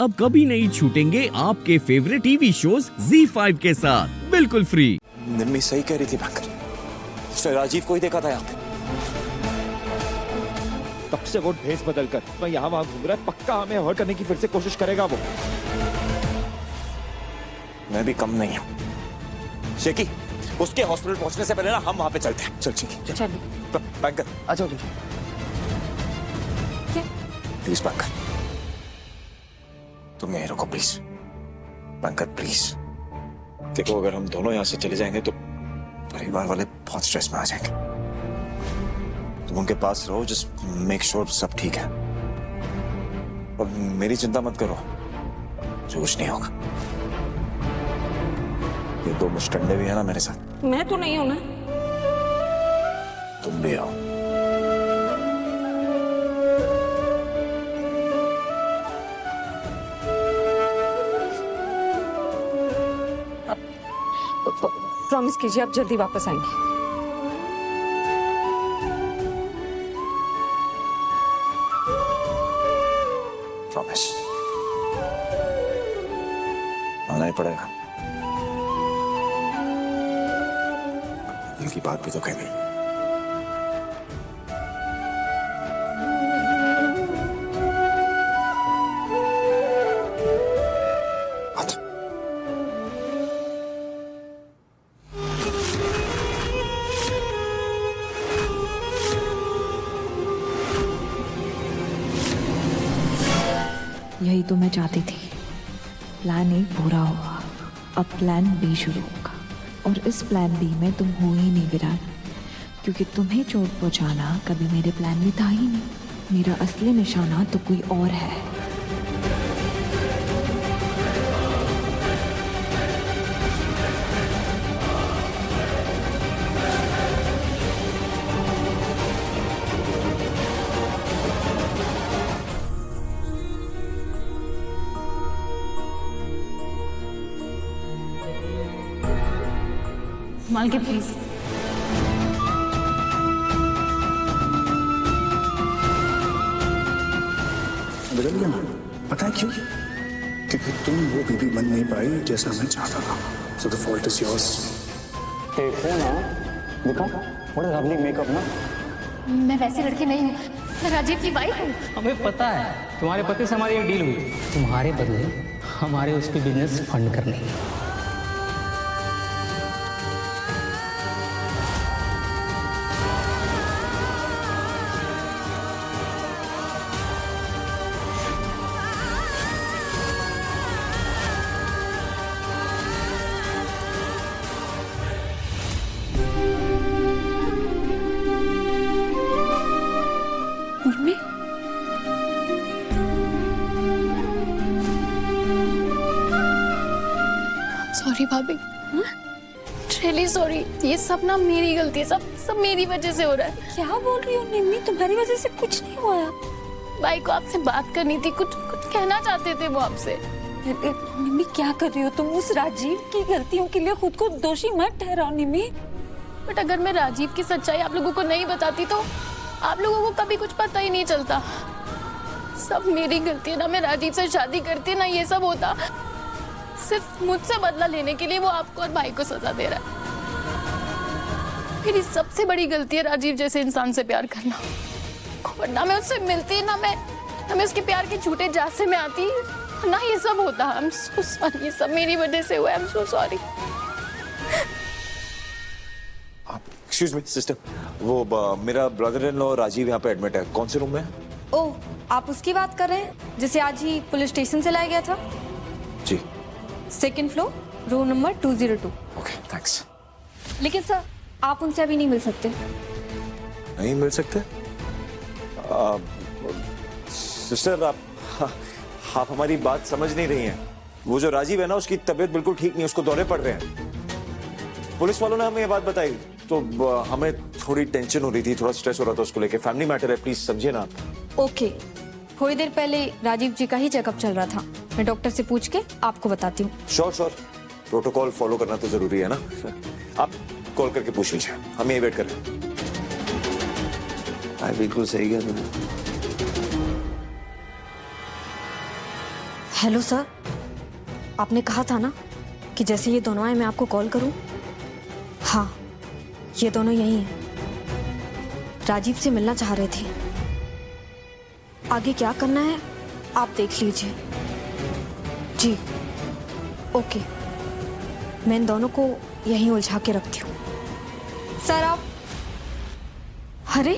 अब कभी नहीं छूटेंगे आपके फेवरेट टीवी शोज ZEE5 के साथ बिल्कुल फ्री। निम्मी सही कह रही थी बैंकर, उसने राजीव को ही देखा था यहाँ पे। तब से वो भेस बदल कर मैं यहाँ वहां घूम रहा है, पक्का हमें हर्ट करने की फिर से कोशिश करेगा वो। मैं भी कम नहीं हूँ। शेकी, उसके हॉस्पिटल पहुंचने से पहले ना हम वहां पे चलते हैं। चल शेकी, चल। बैंकर आ जाओ। प्लीज बैंकर, तुम यहीं रुको प्लीज। बैंकर प्लीज, देखो अगर हम दोनों यहाँ से चले जाएंगे तो परिवार वाले बहुत स्ट्रेस में आ जाएंगे। तुम उनके पास रहो, जस्ट मेक श्योर सब ठीक है। और मेरी चिंता मत करो, जो कुछ नहीं होगा। ये दो मुस्टंडे भी है ना मेरे साथ। मैं तो नहीं हूं ना। तुम भी आओ। प्रॉमिस कीजिए आप जल्दी वापस आएंगे। प्रॉमिस, आना ही पड़ेगा। दिल की बात भी तो कह गई। यही तो मैं चाहती थी। प्लान ए पूरा हुआ, अब प्लान बी शुरू होगा। और इस प्लान बी में तुम हो ही नहीं विराट, क्योंकि तुम्हें चोट पहुंचाना कभी मेरे प्लान में था ही नहीं। मेरा असली निशाना तो कोई और है। मालकिन प्लीज। बदल गया ना, पता है क्यों? क्योंकि तुम वो बीबी बन नहीं पाई जैसा मैं चाहता था। So the fault is yours. देखो ना, देखा, what a lovely makeup ना। मैं वैसी लड़की नहीं हूँ, मैं राजीव की वाइफ हूँ। हमें पता है, तुम्हारे पति से हमारी एक डील हुई, तुम्हारे बदले हमारे उसके बिजनेस फंड करने की। सॉरी भाभी, रियली सॉरी। ये सब ना मेरी गलती है, सब मेरी वजह से हो रहा है। क्या बोल रही हो निम्मी, तुम्हारी वजह से कुछ नहीं हुआ। भाई को आपसे बात करनी थी, कुछ कहना चाहते थे वो आपसे। निम्मी क्या कर रही हो तुम? उस राजीव की गलतियों के लिए खुद को दोषी मत ठहराओ निम्मी। बट अगर मैं राजीव की सच्चाई आप लोगों को नहीं बताती तो आप लोगों को कभी कुछ पता ही नहीं चलता। सब मेरी गलती है ना, मैं राजीव से शादी करती ना ये सब होता। सिर्फ मुझसे बदला लेने के लिए वो आपको और भाई को सजा दे रहा है। मेरी सबसे बड़ी गलती है राजीव जैसे इंसान से प्यार करना। वरना मैं उससे मिलती ना मैं उसके प्यार के झूठे झांसे में आती ना ये सब होता। आई एम सो सॉरी, ये सब मेरी वजह से हुआ। I am so sorry. Excuse me sister, वो मेरा ब्रदर इन लॉ राजीव यहाँ पे एडमिट है। कौन से रूम में है? ओह, आप उसकी बात कर रहे हैं जिसे आज ही पुलिस स्टेशन से लाया गया था? जी। Second floor, room number 202। Okay thanks. लेकिन सर, आप उनसे अभी नहीं मिल सकते। नहीं मिल सकते? सिस्टर, आप हमारी बात समझ नहीं रही हैं। वो जो राजीव है ना, उसकी तबीयत बिल्कुल ठीक नहीं, उसको दौरे पड़ रहे हैं। पुलिस वालों ने हमें ये बात बताई तो हमें थोड़ी टेंशन हो रही थी, थोड़ा स्ट्रेस हो रहा था उसको लेके। फैमिली मैटर है, प्लीज समझिए ना आप। ओके, थोड़ी देर पहले राजीव जी का ही चेकअप चल रहा था। मैं डॉक्टर से पूछ के आपको बताती हूँ। श्योर, प्रोटोकॉल फॉलो करना तो जरूरी है ना। आप कॉल करके पूछ लीजिए, हम यही वेट कर रहे हैं। बिल्कुल सही कह तुमने। हेलो सर, आपने कहा था ना कि जैसे ये दोनों आए मैं आपको कॉल करूं। हाँ, ये दोनों यही हैं। राजीव से मिलना चाह रहे थे। आगे क्या करना है आप देख लीजिए। जी ओके, मैं इन दोनों को यहीं उलझा के रखती हूँ। सर आप, अरे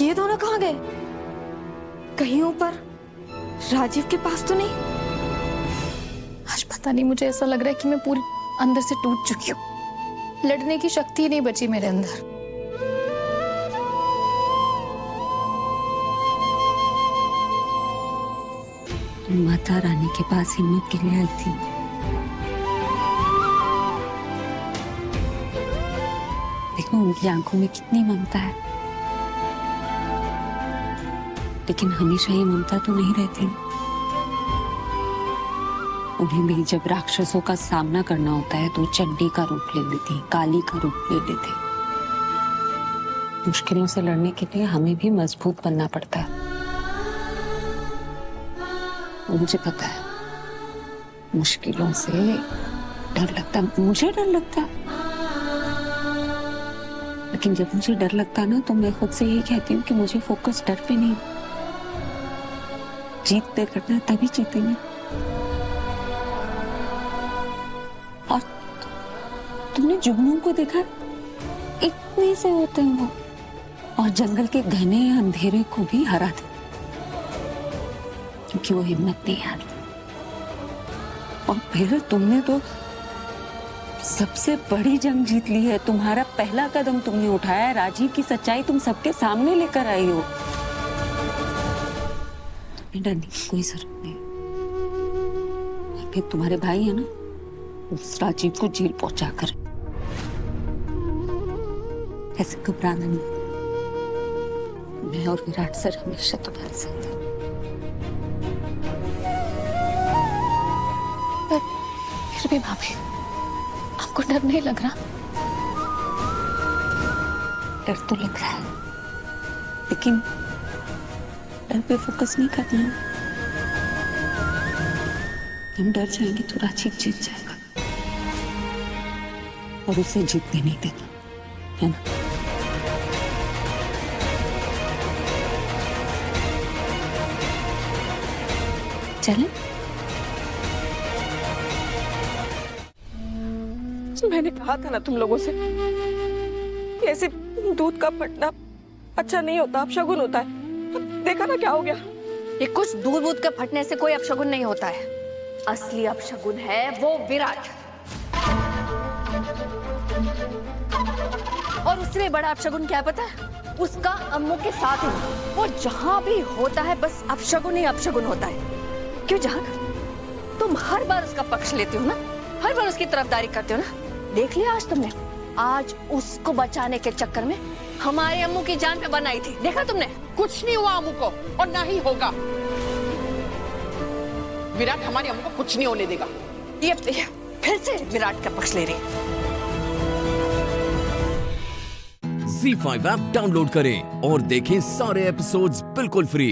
ये दोनों कहाँ गए? कहीं ऊपर राजीव के पास तो नहीं? आज पता नहीं, मुझे ऐसा लग रहा है कि मैं पूरी अंदर से टूट चुकी हूँ। लड़ने की शक्ति नहीं बची मेरे अंदर। माता रानी के पास हिम्मत के लिए आई थी। देखो उनकी आंखों में कितनी ममता है, लेकिन हमेशा ये ममता तो नहीं रहती। उन्हें भी जब राक्षसों का सामना करना होता है तो चंडी का रूप ले लेती, काली का रूप ले लेती। मुश्किलों से लड़ने के लिए हमें भी मजबूत बनना पड़ता है। मुझे पता है, मुश्किलों से डर लगता है, मुझे डर लगता है। लेकिन जब मुझे डर लगता है ना, तो मैं खुद से यही कहती हूँ कि मुझे फोकस डर पे नहीं, जीत पे करना है, तभी जीतेंगे। और तुमने जुगनू को देखा, इतने से होते हैं वो, और जंगल के घने अंधेरे को भी हरा दे, क्योंकि वो हिम्मत नहीं हारती। और फिर तुमने तो सबसे बड़ी जंग जीत ली है। तुम्हारा पहला कदम तुमने उठाया है, राजीव की सच्चाई तुम सबके सामने लेकर आई हो। तुम्हें डरने की कोई जरूरत नहीं। और फिर तुम्हारे भाई है ना, उस राजीव को जेल पहुंचा कर ऐसे घबराना नहीं। मैं और विराट सर हमेशा तुम्हारे साथ हैं। फिर भी भाभी, आपको डर नहीं लग रहा? डर तो लग रहा है, लेकिन डर पे फोकस नहीं करना है। हम डर जाएंगे तो राजीव जीत जाएगा, और उसे जीतने नहीं देना, है ना? चलें? मैंने कहा था ना तुम लोगों से कि ऐसे दूध का फटना अच्छा नहीं होता, अपशगुन होता है। अब देखा ना क्या हो गया। ये कुछ दूध के फटने से कोई अपशगुन नहीं होता है। असली अपशगुन है वो विराट, और उससे भी बड़ा अपशगुन क्या पता है? उसका अम्मू के साथ होना। वो जहां भी होता है बस अपशगुन ही अपशगुन होता है। क्यों जहां तुम हर बार उसका पक्ष लेते हो ना, हर बार उसकी तरफदारी करते हो ना। देख लिया आज तुमने, आज उसको बचाने के चक्कर में हमारे अम्मू की जान पे बनाई थी। देखा तुमने? कुछ नहीं हुआ अम्मू को, और ना ही होगा। विराट हमारी अम्मू को कुछ नहीं होने देगा। ये फिर से विराट का पक्ष ले रही। ZEE5 ऐप डाउनलोड करें और देखें सारे एपिसोड्स बिल्कुल फ्री।